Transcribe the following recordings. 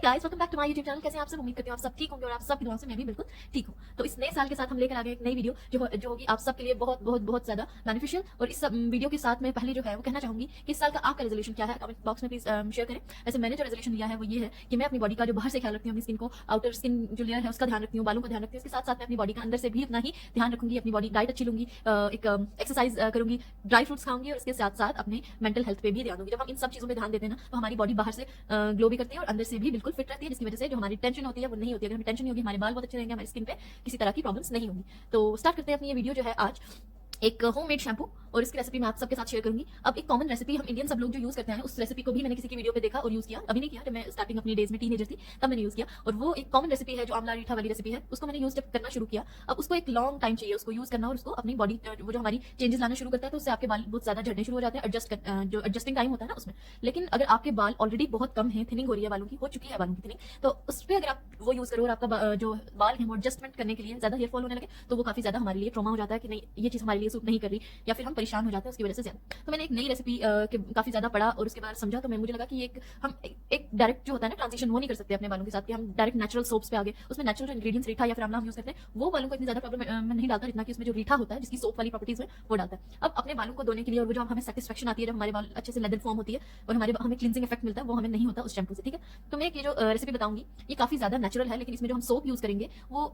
Guys, welcome back to my YouTube channel. कैसे हैं आप सब? उम्मीद करती हूँ आप सब ठीक होंगे और आप सबकी दुआ से मैं भी बिल्कुल ठीक हूँ। तो इस नए साल के साथ हम लेकर आ गए एक नई वीडियो जो होगी आप सबके लिए बहुत बहुत बहुत ज्यादा बेनिफिशियल। और इस वीडियो के साथ मैं पहले जो है वो कहना चाहूंगी कि इस साल का आपका रेजोल्यूशन क्या है, कमेंट बॉक्स में प्लीज शेयर करें। वैसे मैंने जो रेजोल्यूशन लिया है वो ये है कि मैं अपनी बॉडी का जो बाहर से ख्याल रखती हूँ, अपनी स्किन को, आउटर स्किन जो लेयर है उसका ध्यान रखती हूँ, बालों का ध्यान रखती हूँ। इसके साथ साथ मैं अपनी बॉडी का अंदर से भी उतना ही ध्यान रखूंगी, अपनी बॉडी डाइट अच्छी लूंगी, एक एक्सरसाइज करूंगी, ड्राई फ्रूट्स खाऊंगी और इसके साथ साथ अपने मेंटल हेल्थ पे भी ध्यान दूंगी। जब हम इन सब चीजों पे ध्यान देते हैं ना तो हमारी बॉडी बाहर से ग्लो भी करती है और अंदर से भी बिल्कुल फिट रहती है, जिसकी वजह से जो हमारी टेंशन होती है वो नहीं होती है। अगर हमें टेंशन नहीं होगी, हमारे बाल बहुत अच्छे रहेंगे, हमारी स्किन पे किसी तरह की प्रॉब्लम्स नहीं होंगी। तो स्टार्ट करते हैं अपनी ये वीडियो जो है आज एक होममेड शैम्पू, और इसकी रेसिपी मैं आप सबके साथ शेयर करूंगी। अब एक कॉमन रेसिपी हम इंडियन सब लोग जो यूज करते हैं, उस रेसिपी को भी मैंने किसी की वीडियो पे देखा और यूज किया। अभी नहीं किया, जब मैं स्टार्टिंग अपनी डेज में टीनेजर थी तब मैंने यूज किया। और वो एक कॉमन रेसिपी है जो आंवला रीठा वाली रेसिपी है, उसको मैंने यूज करना शुरू किया। अब उसको एक लॉन्ग टाइम चाहिए उसको यूज करना, और उसको अपनी बॉडी वो जो हमारी चेंजेस लाना शुरू करता है तो उससे आपके बाल बहुत ज्यादा झड़ने शुरू हो जाते हैं, जो एडजस्टिंग टाइम होता है ना उसमें। लेकिन अगर आपके बाल ऑलरेडी बहुत कम है, थिनिंग हो रही है बालों की, हो चुकी है बालों की थिनिंग, तो उस पर अगर आप वो यूज करो और आपका जो बाल है वो एडजस्टमेंट करने के लिए ज्यादा हेयर फॉल होने लगे तो वो काफी ज्यादा हमारे लिए ट्रॉमा हो जाता है कि नहीं, ये चीज हमारे लिए सूट नहीं कर रही, या फिर हम परेशान हो जाते हैं उसकी वजह से ज्यादा। तो मैंने एक नई रेसिपी काफी ज्यादा पढ़ा और उसके बाद समझा, तो मुझे लगा कि एक डायरेक्ट जो होता है ना ट्रांजिशन, वो नहीं कर सकते अपने बालों के साथ कि हम डायरेक्ट नेचुरल सोप्स पे आ गए। उसमें नेचुरल इंग्रेडिएंट्स रीठा या फिर आंवला हम यूज करते हैं, वो बालों को इतनी ज्यादा प्रॉब्लम नहीं डालता जितना कि उसमें जो रीठा होता है, जिसकी सोप वाली प्रॉपर्टीज है, वो डालता है। अब अपने बालों को धोने के लिए और वो जो हमें सेटिस्फेक्शन आती है जब हमारे बाल अच्छे से लेदर फॉर्म होती है और हमें क्लींजिंग इफेक्ट मिलता है, वो हमें नहीं होता उस शैम्पू से। ठीक है, तो मैं ये जो रेसिपी बताऊंगी ये काफी ज्यादा नेचुरल है, लेकिन इसमें जो हम सोप यूज करेंगे वो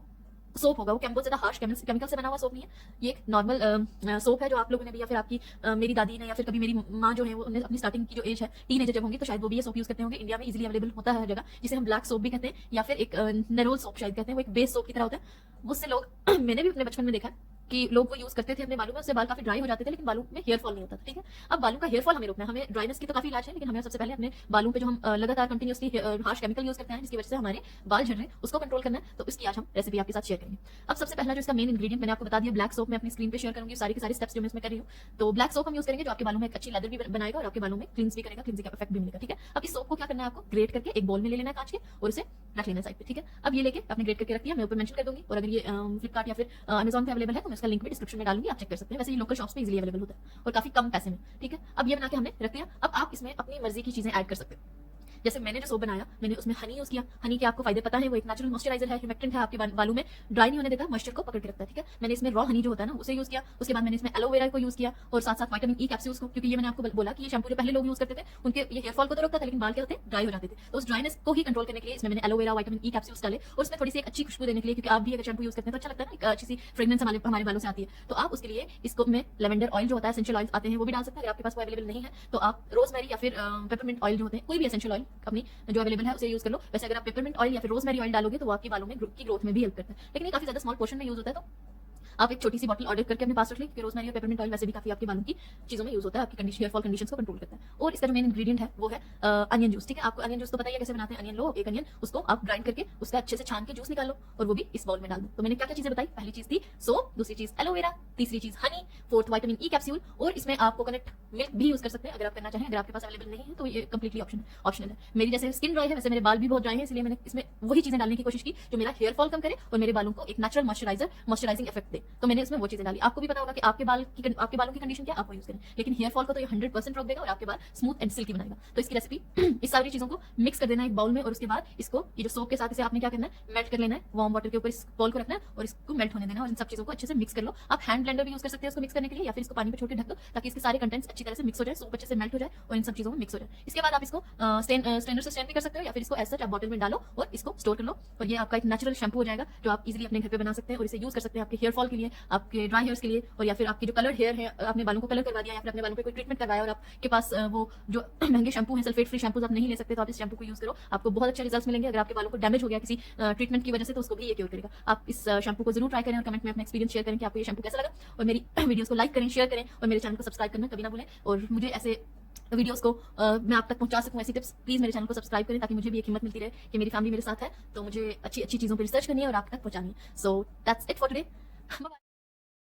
सोप होगा, वो बहुत ज्यादा हार्श केमिकल से बना हुआ सोप नहीं है। ये एक नॉर्मल सोप है जो आप लोगों ने भी, या फिर आपकी मेरी दादी ने, या फिर कभी मेरी माँ जो है वो अपनी स्टार्टिंग की जो एज है, टीनेजर जब होंगी, तो शायद वो भी ये सोप यूज करते होंगे। इंडिया में इजीली अवेलेबल होता है हर जगह, जिसे हम ब्लैक सोप भी कहते हैं, या फिर एक नेरोल सोप शायद कहते हैं। वो एक बेस सोप की तरह होता है। उससे लोग मैंने भी अपने बचपन में देखा कि लोग वो यूज करते थे अपने बालों में, उससे बाल काफी ड्राई हो जाते थे, लेकिन बालों में हेयर फॉल नहीं होता था। ठीक है, अब बालों का हेयर फॉल हमें रोकना है, हमें ड्राइनेस की तो काफी इलाज है, लेकिन हमें सबसे पहले अपने बालों पे जो हम लगातार कंटिन्यूसली हार्श केमिकल यूज करते हैं जिसकी वजह से हमारे बाल झड़ रहे हैं, उसको कंट्रोल करना है। तो इसकी आज हम रेसिपी आपके साथ शेयर करेंगे। अब सबसे पहला जो इसका मेन इंग्रेडिएंट मैंने आपको बता दिया, ब्लैक सोप। मैं अपनी स्क्रीन पे शेयर करूंगी सारी की सारी स्टेप्स जो मैं इसमें कर रही हूँ। तो ब्लैक सोप हम यूज करेंगे जो आपके बालों में एक अच्छी लेदर भी बनाएगा और आपके बालों में क्लींस भी करेगा, क्लींजिंग का इफेक्ट भी मिलेगा। ठीक है, अब इस सोप को क्या करना है, आपको ग्रेट करके एक बॉल में ले लेना है कांच के, और उसे रख लेना साइड पे। ठीक है, अब ये लेके आपने ग्रेट करके रख लिया, मैं ऊपर मेंशन कर दूंगी, और अगर ये फ्लिपकार्ट या फिर अमेजॉन पे अवेलेबल है तो मैं इसका लिंक भी डिस्क्रिप्शन में डालूंगी, आप चेक कर सकते हैं। वैसे ये लोकल शॉप्स पे इजीली अवेलेबल होता है और काफी कम पैसे में। ठीक है, अब ये बना के हमने रख दिया। अब आप इसमें अपनी मर्जी की चीजें ऐड कर सकते हैं। जैसे मैंने जो सोप बनाया, मैंने उसमें हनी यूज किया। हनी के आपको फायदे पता है, वो एक नेचुरल मॉइस्चराइजर है, ह्यूमेक्टेंट है, आपके बालों में ड्राई नहीं होने देता, मॉइस्चर को पकड़ के रखता है। ठीक है, मैंने इसमें रॉ हनी जो होता है ना उसे यूज किया। उसके बाद मैंने इसमें एलोवेरा को यूज किया और साथ साथ विटामिन ई कैप्सूल्स को, क्योंकि ये मैंने आपको बोला कि ये शैम्पू जो पहले लोग यूज करते थे उनके ये हेयर फॉल को तो रोकता था, लेकिन बाल क्या होते ड्राई हो जाते थे। तो उस ड्राइनेस को ही कंट्रोल करने के लिए इसमें मैंने एलोवेरा, विटामिन ई कैप्सूल्स डाले, और उसमें थोड़ी सी एक अच्छी खुशबू देने के लिए, क्योंकि आप भी अगर शैम्पू यूज करते हैं तो अच्छा लगता है ना, एक अच्छी सी फ्रेग्रेंस हमारे बालों से आती है। तो आप उसके लिए इसको में लेवेंडर ऑयल जो होता है, एसेंशियल ऑयल आते हैं, वो भी डाल सकते हैं। अगर आपके पास वो अवेलेबल नहीं है तो आप रोजमेरी या फिर पेपरमिंट ऑयल जो होते हैं, कोई भी एसेंशियल ऑयल अपनी जो अवेलेबल है उसे यूज कर लो। वैसे अगर आप पेपरमिंट ऑयल या फिर रोजमेरी ऑयल डालोगे तो वो आपके बालों में की ग्रोथ में भी हेल्प करता है, लेकिन ये काफी ज्यादा स्मॉल पोर्शन में यूज होता है। तो आप एक छोटी सी बॉटल ऑर्डर करके अपने पास रख लें, क्योंकि रोजमेरी और पेपरमिंट ऑयल वैसे भी काफी आपके बालों की चीजों में यूज होता है, आपकी हेयर फॉल कंडीशंस को कंट्रोल करता है। और इसका जो मेन इंग्रेडिएंट है वो है अनियन जूस। ठीक है, आपको अनियन जूस तो पता ही है कैसे बनाते हैं। अनियन लो, एक अनियन, उसको आप ग्राइंड करके उसका अच्छे से छान के जूस निकाल लो, और वो भी इस बाउल में डाल दो। तो मैंने क्या क्या चीजें बताई, पहली चीज थी सोप, दूसरी चीज एलोवेरा, तीसरी चीज Honey, fourth vitamin E capsule, और इसमें आप कोकोनट मिल्क भी यूज कर सकते हैं अगर आप करना चाहें। अगर आपके पास अवेलेबल नहीं है तो ये कंप्लीटली ऑप्शनल है। मेरी जैसे स्किन ड्राई है, वैसे मेरे बाल भी बहुत ड्राई है, इसलिए मैंने इसमें वही चीजें डालने की कोशिश की जो मेरा हेयर फॉल कम करे और मेरे बालों को एक नेचुरल मॉइस्चराइजिंग इफेक्ट दे। तो मैंने इसमें वो चीजें डाली। आपको भी पता होगा कि आपके बालों की कंडीशन क्या, आप वो यूज करें, लेकिन हेयर फॉल को तो ये 100% रोक देगा और आपके बाल स्मूथ एंड सिल्की बनाएगा। तो इसकी रेसिपी इस सारी चीजों को मिक्स कर देना है एक बाउल में, और उसके बाद इसको ये जो सोप के साथ इसे आपने क्या करना है, मेल्ट कर लेना है वार्म वाटर के ऊपर, इस बॉल को रखना है और इसको मेल्ट होने देना, और इन सब चीजों को अच्छे से मिक्स कर लो। आप हैंड ब्लेंडर भी यूज कर सकते हैं इसको मिक्स करने के लिए, या फिर इसको पानी में छोड़ के ढक दो ताकि इसके सारे कंटेंट्स अच्छी तरह से मिक्स हो जाए, सोप अच्छे से मेल्ट हो जाए और इन सब चीजों में मिक्स हो जाए। इसके बाद आप इसको स्ट्रेनर से स्ट्रेन भी कर सकते हो, या फिर इसको ऐसा आप बॉटल में डालो और इसको स्टोर कर लो, और ये आपका एक नेचुरल शैम्पू हो जाएगा जो आप इजीली अपने घर पे बना सकते हैं और इसे यूज कर सकते हैं आपके हेयर फॉल के लिए, आपके ड्राई हेयर्स के लिए, और या फिर आपकी जो कलर्ड हेयर है, आपने बालों को कलर करवा दिया, या फिर अपने बालों पे कोई ट्रीटमेंट करवाया और आपके पास वो जो महंगे शैम्पू है, सल्फेट फ्री शैम्पूज आप नहीं ले सकते, तो आप इस शैम्पू को यूज करो, आपको बहुत अच्छे रिजल्ट्स मिलेंगे। अगर आपके बालों को डैमेज हो गया किसी ट्रीटमेंट की वजह से तो उसको भी ये क्योर करेगा। आप इस शैम्पू को जरूर ट्राई करें और कमेंट में अपना एक्सपीरियंस शेयर करें कि आपको ये शैम्पू कैसा लगा, और मेरी वीडियोस को लाइक करें, शेयर करें, और मेरे चैनल को सब्सक्राइब करना कभी ना भूलें। और मुझे ऐसे वीडियोस को मैं आप तक पहुंचा सकूं, ऐसी टिप्स प्लीज मेरे चैनल को सब्सक्राइब करें, ताकि मुझे भी एक हिम्मत मिलती रहे कि मेरी फैमिली मेरे साथ है, तो मुझे अच्छी अच्छी चीजों पर रिसर्च करनी है और आप तक पहुंचानी है। So that's it for today.